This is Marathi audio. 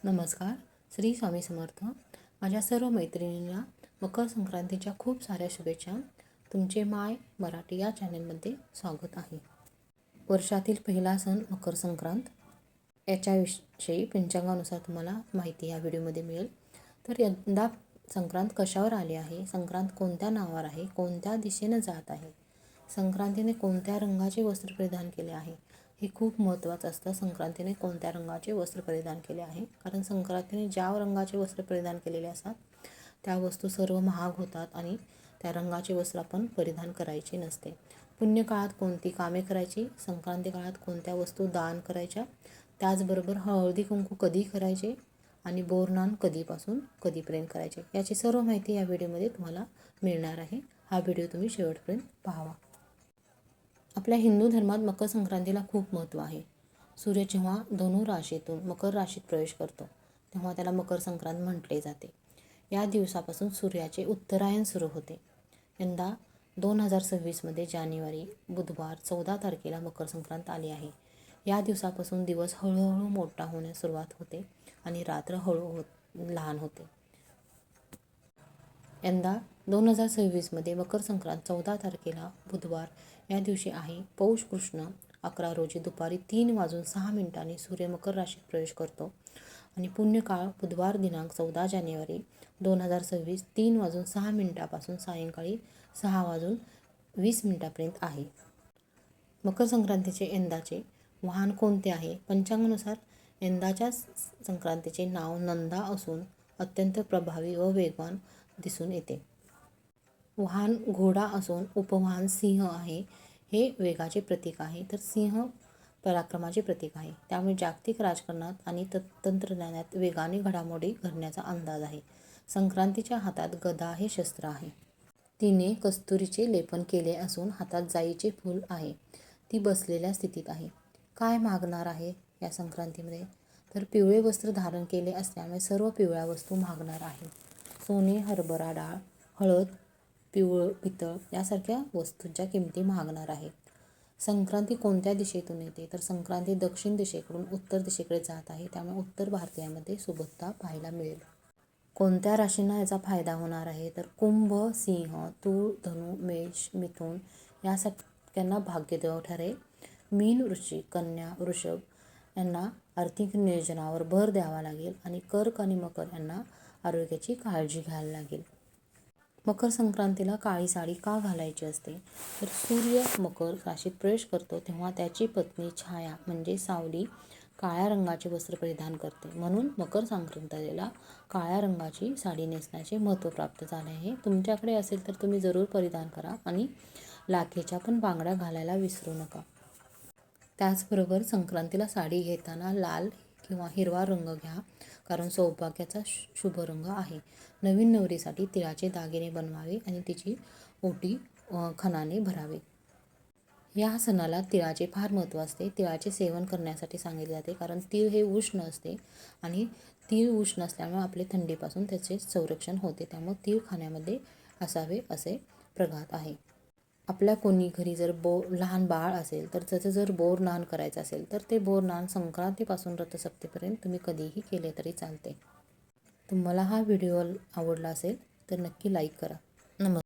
नमस्कार. श्री स्वामी समर्थ. माझ्या सर्व मैत्रिणींना मकर संक्रांतीच्या खूप साऱ्या शुभेच्छा. तुमचे माय मराठी या चॅनलमध्ये स्वागत आहे. वर्षातील पहिला सण मकर संक्रांत, याच्याविषयी पंचांगानुसार तुम्हाला माहिती या व्हिडिओमध्ये मिळेल. तर यंदा संक्रांत कशावर आली आहे, संक्रांत कोणत्या नावावर आहे, कोणत्या दिशेनं जात आहे, संक्रांतीने कोणत्या रंगाचे वस्त्र परिधान केले आहे, हे खूप महत्त्वाचं असतं. संक्रांतीने कोणत्या रंगाचे वस्त्र परिधान केले आहे, कारण संक्रांतीने ज्या रंगाचे वस्त्र परिधान केलेले असतात त्या वस्तू सर्व महाग होतात आणि त्या रंगाचे वस्त्र आपण परिधान करायचे नसते. पुण्य काळात कोणती कामे करायची, संक्रांती काळात कोणत्या वस्तू दान करायच्या, त्याचबरोबर हळदी कुंकू कधी करायचे आणि बोरनान कधीपासून कधीपर्यंत करायचे, याची सर्व माहिती या व्हिडिओमध्ये तुम्हाला मिळणार आहे. हा व्हिडिओ तुम्ही शेवटपर्यंत पाहावा. आपल्या हिंदू धर्मात मकर संक्रांतीला खूप महत्त्व आहे. सूर्य जेव्हा धनु राशीतून मकर राशीत प्रवेश करतो तेव्हा त्याला मकर संक्रांत म्हटले जाते. या दिवसापासून सूर्याचे उत्तरायण सुरू होते. यंदा 2026मध्ये जानेवारी बुधवार 14 तारखेला मकर संक्रांत आली आहे. या दिवसापासून दिवस हळूहळू मोठा होण्यास सुरुवात होते आणि रात्र लहान होते. यंदा 2026मध्ये मकर संक्रांत 14 तारखेला बुधवार या दिवशी आहे. पौष कृष्ण 11 रोजी दुपारी 3:06 सूर्य मकर राशीत प्रवेश करतो आणि पुण्यकाळ बुधवार दिनांक 14 जानेवारी 2026 3:06 सायंकाळी 6:20 आहे. मकर संक्रांतीचे यंदाचे वाहन कोणते आहे? पंचांगानुसार यंदाच्या संक्रांतीचे नाव नंदा असून अत्यंत प्रभावी व वेगवान दिसून येते. वाहन घोडा असून उपवाहन सिंह आहे. हे वेगाचे प्रतीक आहे, तर सिंह पराक्रमाचे प्रतीक आहे. त्यामुळे जागतिक राजकारणात आणि तंत्रज्ञानात वेगाने घडामोडी घडण्याचा अंदाज आहे. संक्रांतीच्या हातात गदा हे शस्त्र आहे. तिने कस्तुरीचे लेपन केले असून हातात जाईचे फूल आहे. ती बसलेल्या स्थितीत आहे. काय मागणार आहे या संक्रांतीमध्ये? तर पिवळे वस्त्र धारण केले असल्यामुळे सर्व पिवळ्या वस्तू मागणार आहे. सोने, हरभरा डाळ, हळद, पितळ यासारख्या वस्तूंच्या किमती मागणार आहेत. संक्रांती कोणत्या दिशेतून येते? तर संक्रांती दक्षिण दिशेकडून उत्तर दिशेकडे जात आहे. त्यामुळे उत्तर भारतीयांमध्ये सुबत्ता पाहायला मिळेल. कोणत्या राशींना याचा फायदा होणार आहे? तर कुंभ, सिंह, तूळ, धनु, मेष, मिथुन यासारख्यांना भाग्यदेव ठरेल. मीन, वृश्चिक, कन्या, वृषभ यांना आर्थिक नियोजनावर भर द्यावा लागेल आणि कर्क आणि मकर यांना आरोग्याची काळजी घ्यायला लागेल. मकर संक्रांतीला काळी साडी का घालायची असते? तर सूर्य मकर राशीत प्रवेश करतो तेव्हा त्याची पत्नी छाया म्हणजे सावली काळ्या रंगाचे वस्त्र परिधान करते. म्हणून मकर संक्रांतीला काळ्या रंगाची साडी नेसण्याचे महत्त्व प्राप्त झाले आहे. तुमच्याकडे असेल तर तुम्ही जरूर परिधान करा आणि लाखेच्या पण बांगड्या घालायला विसरू नका. त्याचबरोबर संक्रांतीला साडी घेताना लाल किंवा हिरवा रंग घ्या, कारण सौभाग्याचा शुभ रंग आहे. नवीन नवरीसाठी तिळाचे दागिने बनवावे आणि तिची ओटी खणाने भरावे. या सणाला तिळाचे फार महत्त्व असते. तिळाचे सेवन करण्यासाठी सांगितले जाते, कारण तीळ हे उष्ण असते आणि तीळ उष्ण असल्यामुळे आपले थंडीपासून त्याचे संरक्षण होते. त्यामुळे तीळ खाण्यामध्ये असावे असे प्रघात आहे. आपल्या कोणी घरी जर लहान बाळ असेल तर त्याचं जर बोरनान करायचं असेल तर ते बोरनान संक्रांतीपासून रथसप्तमीपर्यंत तुम्ही कधीही केले तरी चालते. तुम्हाला हा व्हिडिओ आवडला असेल तर नक्की लाईक करा. नमस्कार.